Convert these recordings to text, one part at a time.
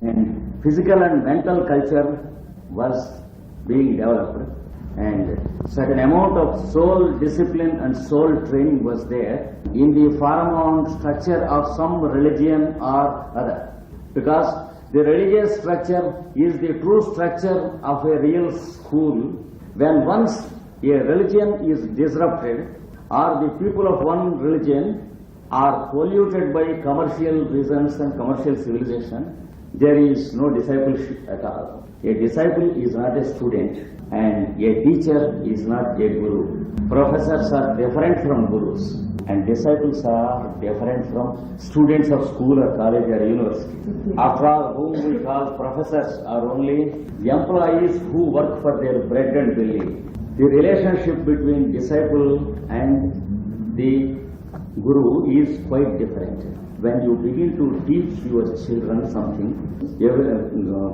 and physical and mental culture was being developed, and certain amount of soul discipline and soul training was there in the form and structure of some religion or other. Because the religious structure is the true structure of a real school. When once a religion is disrupted, or the people of one religion are polluted by commercial reasons and commercial civilization, there is no discipleship at all. A disciple is not a student, and a teacher is not a guru. Professors are different from gurus, and disciples are different from students of school or college or university. After all, whom we call professors are only employees who work for their bread and belly. The relationship between disciple and the guru is quite different. When you begin to teach your children something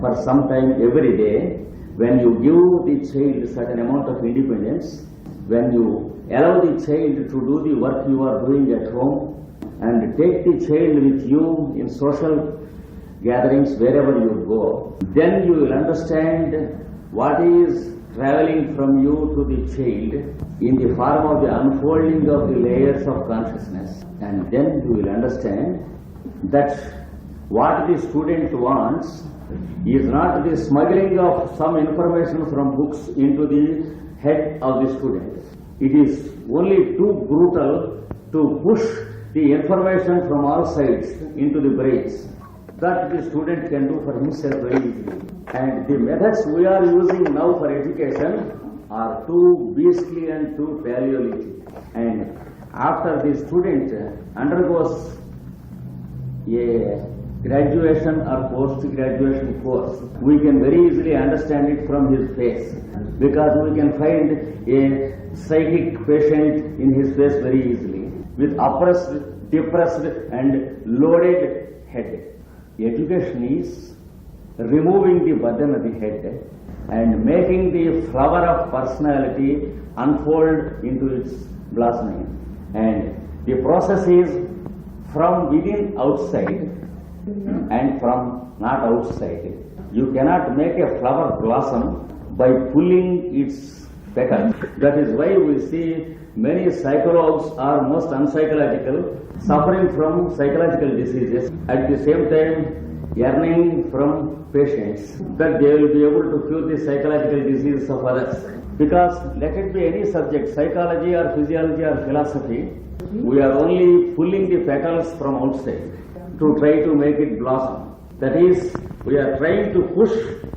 for some time every day, when you give the child certain amount of independence, when you allow the child to do the work you are doing at home, and take the child with you in social gatherings wherever you go, then you will understand what is traveling from you to the child in the form of the unfolding of the layers of consciousness. And then you will understand that what the student wants is not the smuggling of some information from books into the head of the student. It is only too brutal to push the information from all sides into the brains. That the student can do for himself very easily. And the methods we are using now for education are too beastly and too paleolithic. And after the student undergoes a graduation or post-graduation course, we can very easily understand it from his face, because we can find a psychic patient in his face very easily, with oppressed, depressed and loaded head. Education is removing the burden of the head and making the flower of personality unfold into its blossoming. And the process is from within outside and from not outside. You cannot make a flower blossom by pulling its petals. That is why we see many psychologues are most unpsychological, suffering from psychological diseases, at the same time yearning from patients that they will be able to cure the psychological diseases of others. Because let it be any subject, psychology or physiology or philosophy, we are only pulling the petals from outside to try to make it blossom. That is, we are trying to push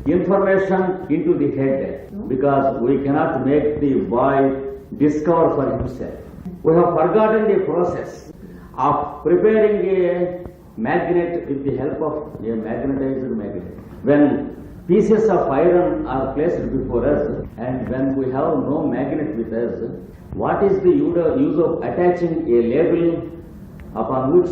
information into the head, because we cannot make the boy discover for himself. We have forgotten the process of preparing a magnet with the help of a magnetized magnet. When pieces of iron are placed before us, and when we have no magnet with us, what is the use of attaching a label upon which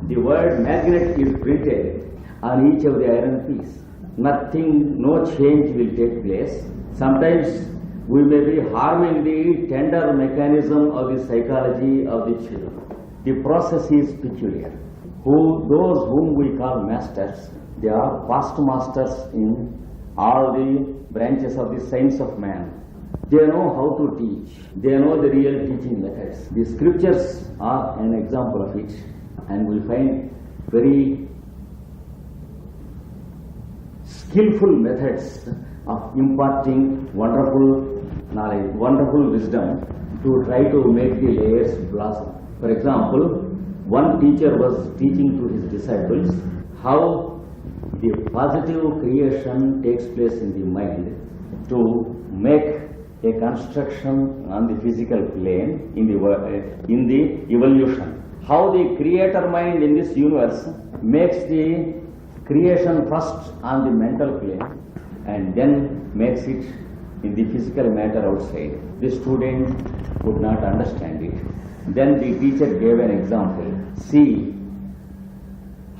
the word magnet is printed on each of the iron piece? Nothing, no change will take place. Sometimes we may be harming the tender mechanism of the psychology of the children. The process is peculiar. Those whom we call masters, they are past masters in all the branches of the science of man. They know how to teach. They know the real teaching methods. The scriptures are an example of it, and we find very skillful methods of imparting wonderful knowledge, wonderful wisdom to try to make the layers blossom. For example, one teacher was teaching to his disciples how the positive creation takes place in the mind to make a construction on the physical plane in the evolution. How the creator mind in this universe makes the creation first on the mental plane and then makes it in the physical matter outside. The student could not understand it. Then the teacher gave an example. See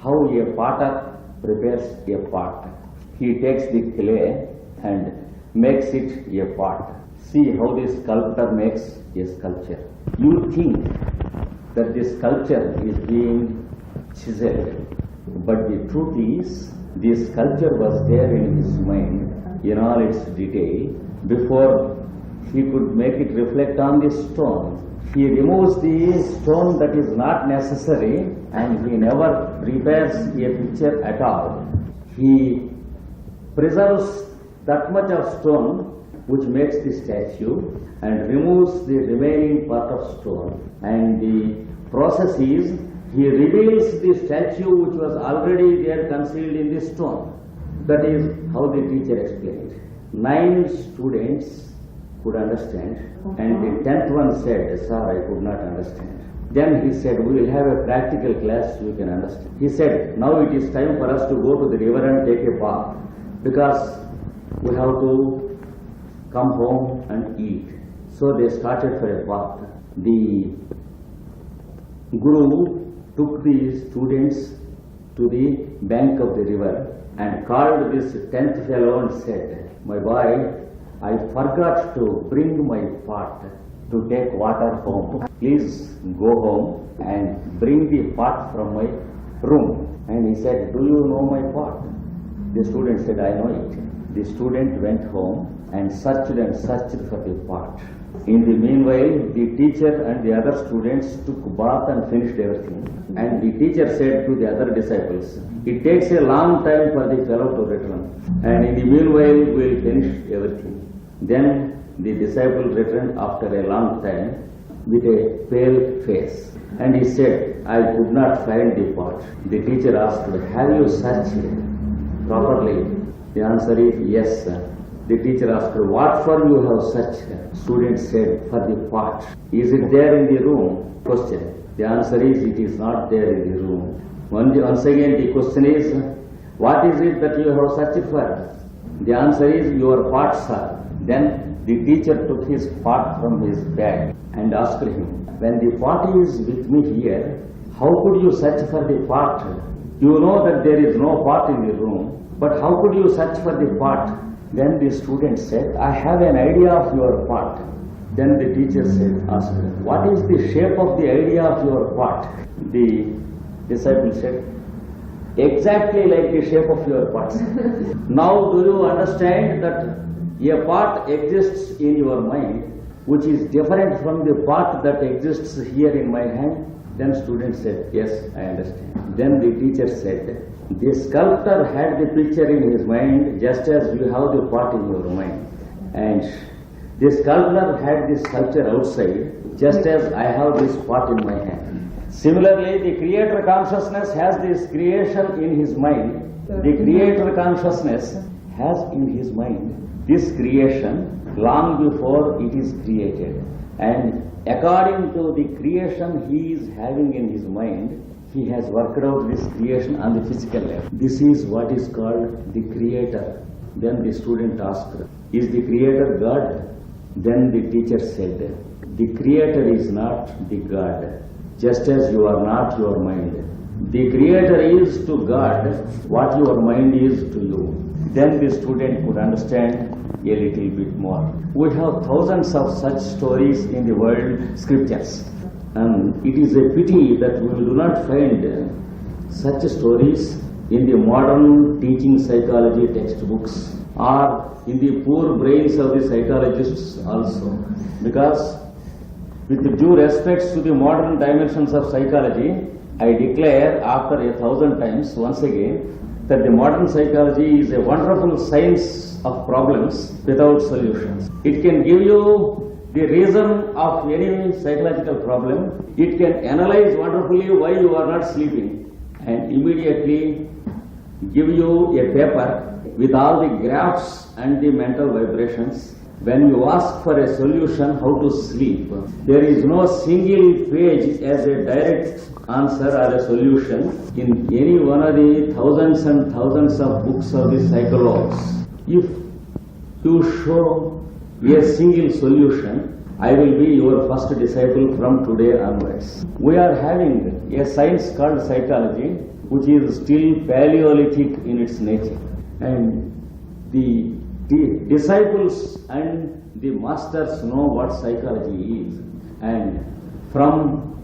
how a potter prepares a pot. He takes the clay and makes it a pot. See how the sculptor makes a sculpture. You think that the sculpture is being chiseled, But the truth is, this sculpture was there in his mind in all its detail before he could make it reflect on the stone. He removes the stone that is not necessary and he never repairs a picture at all. He preserves that much of stone which makes the statue and removes the remaining part of stone. And the process is, he reveals the statue which was already there concealed in the stone. That is how the teacher explained. 9 students could understand and the 10th one said, "Sir, I could not understand." Then he said, "We will have a practical class, you can understand." He said, "Now it is time for us to go to the river and take a bath because we have to come home and eat." So they started for a bath. The Guru took the students to the bank of the river and called this 10th fellow and said, "My boy, I forgot to bring my pot to take water home. Please go home and bring the pot from my room." And he said, "Do you know my pot?" The student said, "I know it." The student went home and searched for the pot. In the meanwhile, the teacher and the other students took bath and finished everything. And the teacher said to the other disciples, "It takes a long time for the fellow to return. And in the meanwhile, we will finish everything." Then the disciple returned after a long time with a pale face. And he said, "I could not find the pot." The teacher asked, "Have you searched properly?" The answer is, "Yes, sir." The teacher asked, "What for you have searched?" Student said, "For the pot." "Is it there in the room?" Question. The answer is, "It is not there in the room." Once again the question is, "What is it that you have searched for?" The answer is, "Your pot, sir." Then the teacher took his pot from his bag and asked him, "When the pot is with me here, how could you search for the pot? You know that there is no pot in the room, but how could you search for the pot?" Then the student said, "I have an idea of your pot." Then the teacher asked, "What is the shape of the idea of your pot?" The disciple said, "Exactly like the shape of your pot." Now do you understand that a pot exists in your mind which is different from the pot that exists here in my hand? Then student said, "Yes, I understand." Then the teacher said, "The sculptor had the picture in his mind just as you have the pot in your mind. And the sculptor had this sculpture outside just as I have this pot in my hand." Similarly, the creator consciousness has this creation in his mind. The creator consciousness has in his mind this creation long before it is created. And according to the creation he is having in his mind, he has worked out this creation on the physical level. This is what is called the creator. Then the student asked, "Is the creator God?" Then the teacher said, "The creator is not the God, just as you are not your mind. The creator is to God what your mind is to you." Then the student could understand a little bit more. We have thousands of such stories in the world scriptures. And it is a pity that we do not find such stories in the modern teaching psychology textbooks or in the poor brains of the psychologists also. Because with due respects to the modern dimensions of psychology, I declare after 1,000 times once again that the modern psychology is a wonderful science of problems without solutions. It can give you the reason of any psychological problem. It can analyze wonderfully why you are not sleeping and immediately give you a paper with all the graphs and the mental vibrations. When you ask for a solution how to sleep, there is no single page as a direct answer or a solution in any one of the thousands and thousands of books of the psychologues. If you show a single solution, I will be your first disciple from today onwards. We are having a science called psychology, which is still Paleolithic in its nature. And the disciples and the masters know what psychology is. And from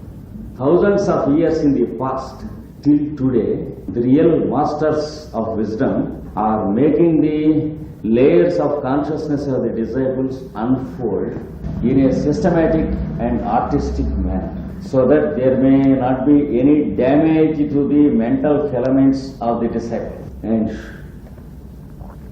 thousands of years in the past Till today, the real masters of wisdom are making the layers of consciousness of the disciples unfold in a systematic and artistic manner, so that there may not be any damage to the mental filaments of the disciple. And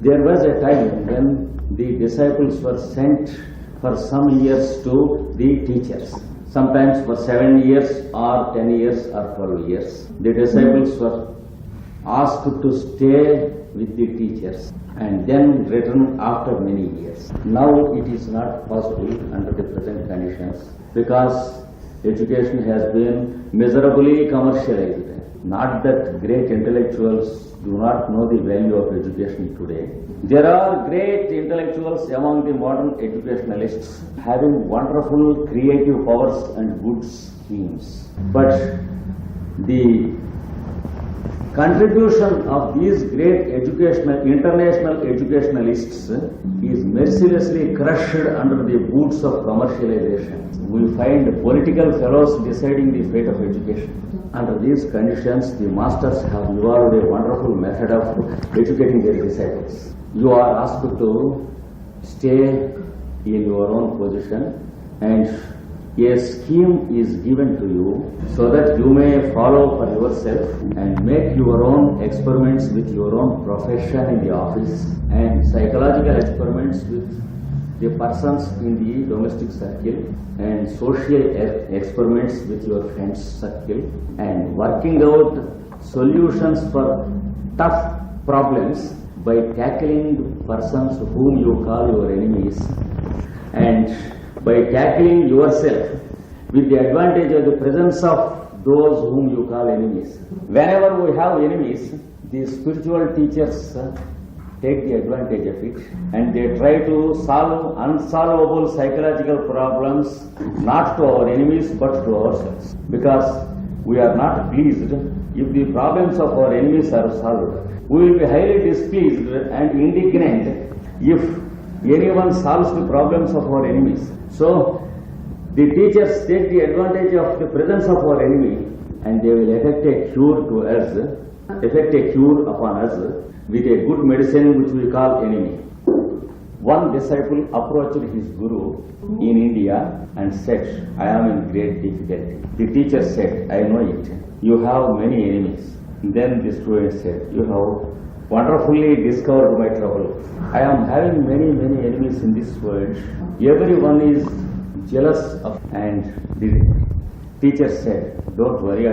there was a time when the disciples were sent for some years to the teachers. Sometimes for 7 years or 10 years or 12 years. The disciples were asked to stay with the teachers and then return after many years. Now it is not possible under the present conditions because education has been miserably commercialized. Not that great intellectuals do not know the value of education today. There are great intellectuals among the modern educationalists having wonderful creative powers and good schemes. But the contribution of these great international educationalists is mercilessly crushed under the boots of commercialization. We find political fellows deciding the fate of education. Under these conditions, the masters have evolved a wonderful method of educating their disciples. You are asked to stay in your own position and a scheme is given to you so that you may follow for yourself and make your own experiments with your own profession in the office and psychological experiments with the persons in the domestic circle and social experiments with your friends circle and working out solutions for tough problems by tackling persons whom you call your enemies and by tackling yourself with the advantage of the presence of those whom you call enemies. Whenever we have enemies, the spiritual teachers take the advantage of it and they try to solve unsolvable psychological problems not to our enemies but to ourselves, because we are not pleased if the problems of our enemies are solved. We will be highly displeased and indignant if anyone solves the problems of our enemies. So the teachers take the advantage of the presence of our enemy and they will effect a cure upon us with a good medicine which we call enemy. One disciple approached his guru in India and said, I am in great difficulty. The teacher said, I know it. You have many enemies. Then the student said, you have wonderfully discovered my trouble. I am having many enemies in this world. Everyone is jealous of, and the teacher said, don't worry,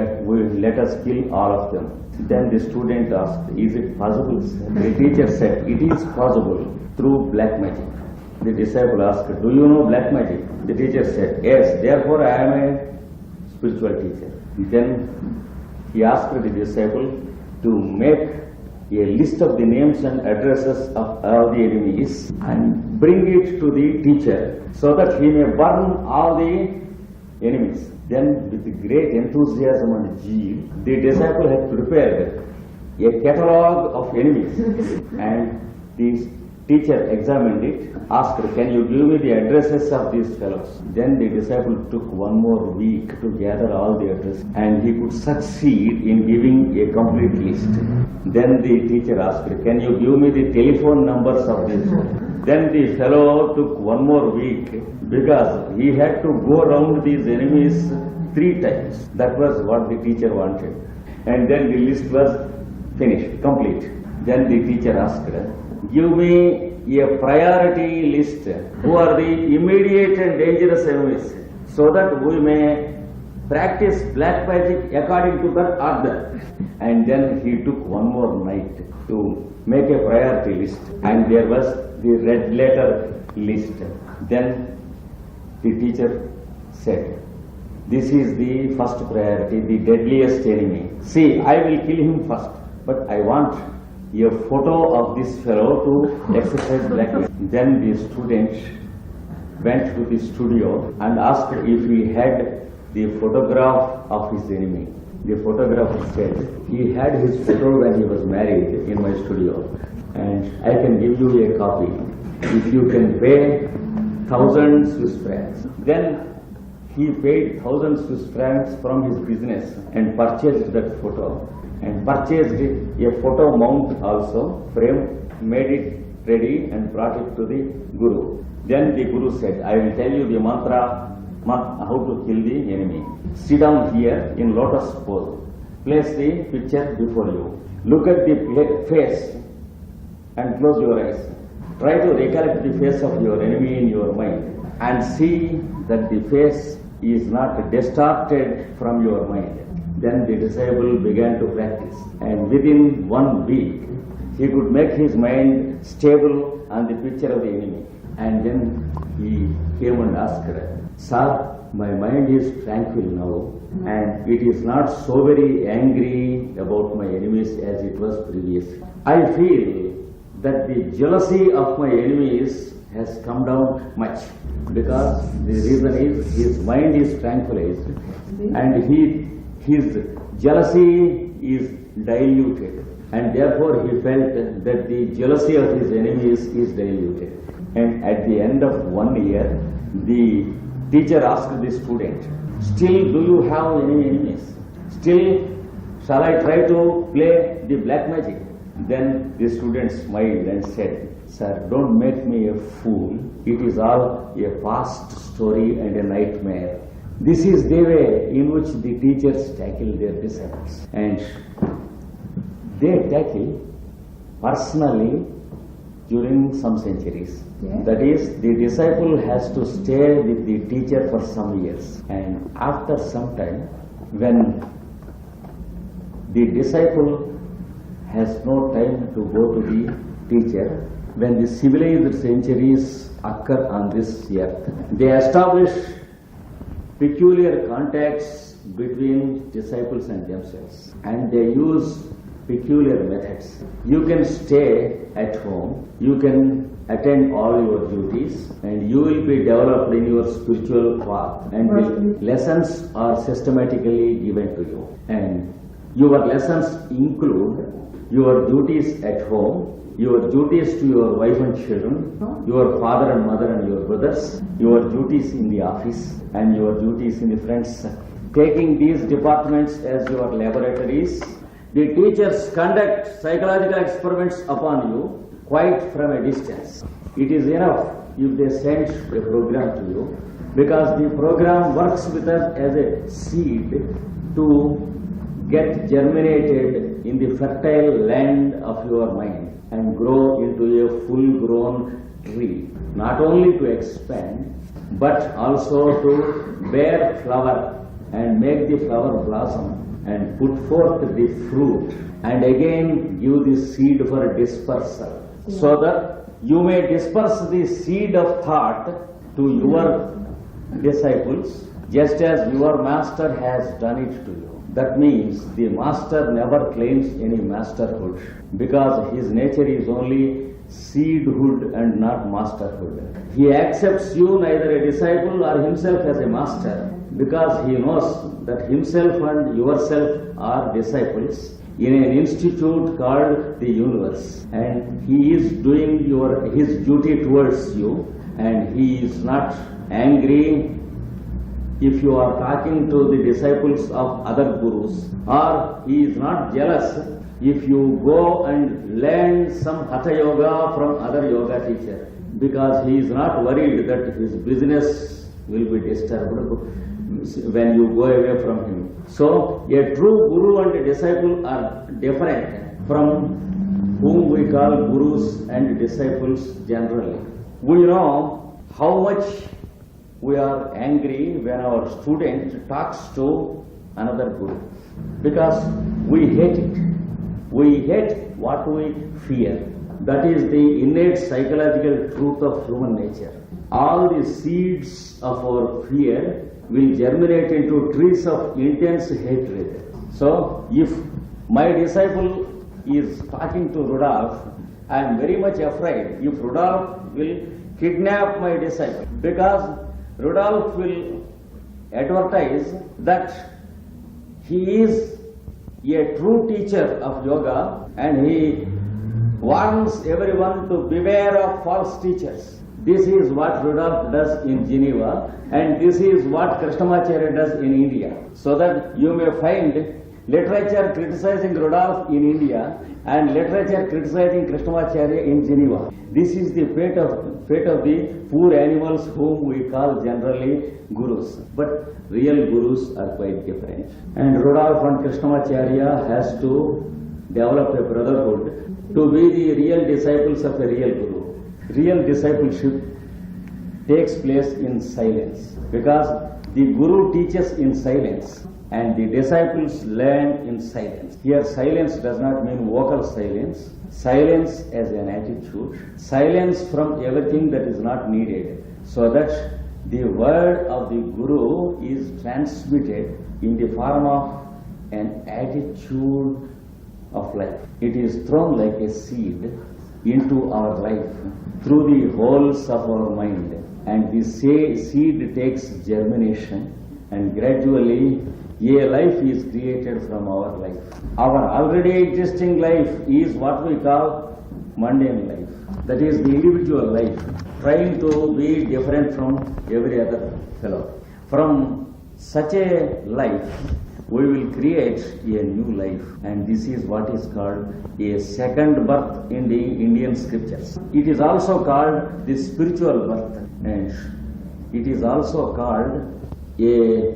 let us kill all of them. Then the student asked, is it possible? The teacher said, it is possible through black magic. The disciple asked, do you know black magic? The teacher said, yes, therefore I am a spiritual teacher. Then he asked the disciple to make a list of the names and addresses of all the enemies and bring it to the teacher so that he may burn all the enemies. Then with great enthusiasm and zeal, the disciple had prepared a catalogue of enemies and the teacher examined it, asked, can you give me the addresses of these fellows? Then the disciple took one more week to gather all the addresses and he could succeed in giving a complete list. Then the teacher asked, can you give me the telephone numbers of these? Then the fellow took one more week because he had to go around these enemies 3 times. That was what the teacher wanted. And then the list was finished, complete. Then the teacher asked, give me a priority list. Who are the immediate and dangerous enemies, so that we may practice black magic according to that order. And then he took one more night to make a priority list. And there was the red letter list. Then the teacher said, this is the first priority, the deadliest enemy. See, I will kill him first, but I want a photo of this fellow to exercise black magic. Then the student went to the studio and asked if he had the photograph of his enemy. The photographer said, he had his photo when he was married in my studio, and I can give you a copy if you can pay 1,000 Swiss francs. Then he paid thousands of francs from his business and purchased that photo and purchased a photo mount also, frame, made it ready and brought it to the Guru. Then the Guru said, I will tell you the mantra how to kill the enemy. Sit down here in lotus pose. Place the picture before you. Look at the face and close your eyes. Try to recollect the face of your enemy in your mind and see that the face is not distorted from your mind. Then the disciple began to practice, and within 1 week he could make his mind stable on the picture of the enemy. And then he came and asked, Sir, my mind is tranquil now, and it is not so very angry about my enemies as it was previously. I feel that the jealousy of my enemies has come down much, because the reason is his mind is tranquilized and his jealousy is diluted, and therefore he felt that the jealousy of his enemies is diluted. And at the end of 1 year, the teacher asked the student, still do you have any enemies? Still shall I try to play the black magic? Then the student smiled and said, Sir, don't make me a fool. It is all a past story and a nightmare. This is the way in which the teachers tackle their disciples. And they tackle personally during some centuries. Yeah. That is, the disciple has to stay with the teacher for some years. And after some time, when the disciple has no time to go to the teacher, when the civilized centuries occur on this earth, they establish peculiar contacts between disciples and themselves, and they use peculiar methods. You can stay at home, you can attend all your duties, and you will be developed in your spiritual path, and the lessons are systematically given to you. And your lessons include your duties at home, your duties to your wife and children, your father and mother and your brothers, your duties in the office, and your duties in the friends. Taking these departments as your laboratories, the teachers conduct psychological experiments upon you quite from a distance. It is enough if they send a program to you, because the program works with us as a seed to get germinated in the fertile land of your mind and grow into a full-grown tree, not only to expand, but also to bear flower and make the flower blossom and put forth the fruit, and again give the seed for dispersal, so that you may disperse the seed of thought to your disciples, just as your master has done it to you. That means the master never claims any masterhood, because his nature is only seedhood and not masterhood. He accepts you neither a disciple or himself as a master, because he knows that himself and yourself are disciples in an institute called the universe, and he is doing his duty towards you, and he is not angry if you are talking to the disciples of other gurus, or he is not jealous if you go and learn some hatha yoga from other yoga teacher, because he is not worried that his business will be disturbed when you go away from him. So a true guru and a disciple are different from whom we call gurus and disciples generally. We know how much we are angry when our student talks to another guru, because we hate it. We hate what we fear. That is the innate psychological truth of human nature. All the seeds of our fear will germinate into trees of intense hatred. So, if my disciple is talking to Rudolph, I am very much afraid if Rudolph will kidnap my disciple, because Rudolph will advertise that he is a true teacher of yoga, and he warns everyone to beware of false teachers. This is what Rudolph does in Geneva, and this is what Krishnamacharya does in India. So that you may find literature criticizing Rudolph in India and literature criticizing Krishnamacharya in Geneva. This is the fate of the poor animals whom we call generally gurus. But real gurus are quite different. And Rudolph and Krishnamacharya has to develop a brotherhood to be the real disciples of a real guru. Real discipleship takes place in silence because the guru teaches in silence and the disciples learn in silence. Here silence does not mean vocal silence. Silence as an attitude. Silence from everything that is not needed so that the word of the guru is transmitted in the form of an attitude of life. It is thrown like a seed into our life through the holes of our mind, and the seed takes germination, and gradually a life is created from our life. Our already existing life is what we call mundane life. That is the individual life, trying to be different from every other fellow. From such a life, we will create a new life, and this is what is called a second birth in the Indian scriptures. It is also called the spiritual birth, and it is also called a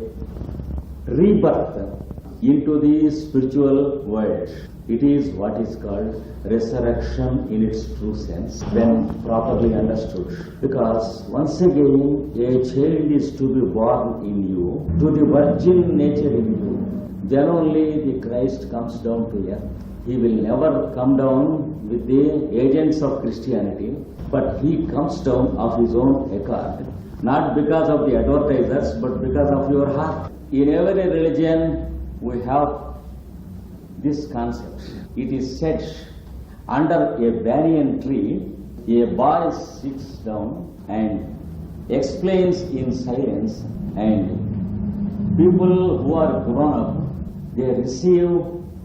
rebirth into the spiritual world. It is what is called resurrection in its true sense when properly understood. Because once again a child is to be born in you, to the virgin nature in you. Then only the Christ comes down to earth. He will never come down with the agents of Christianity, but he comes down of his own accord. Not because of the advertisers, but because of your heart. In every religion, we have this concept. It is said under a banyan tree, a boy sits down and explains in silence, and people who are grown up, they receive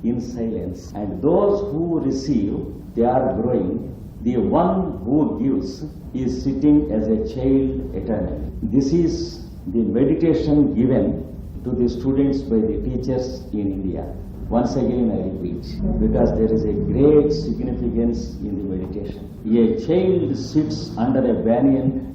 in silence. And those who receive, they are growing. The one who gives is sitting as a child eternally. This is the meditation given to the students by the teachers in India. Once again I repeat, because there is a great significance in the meditation. A child sits under a banyan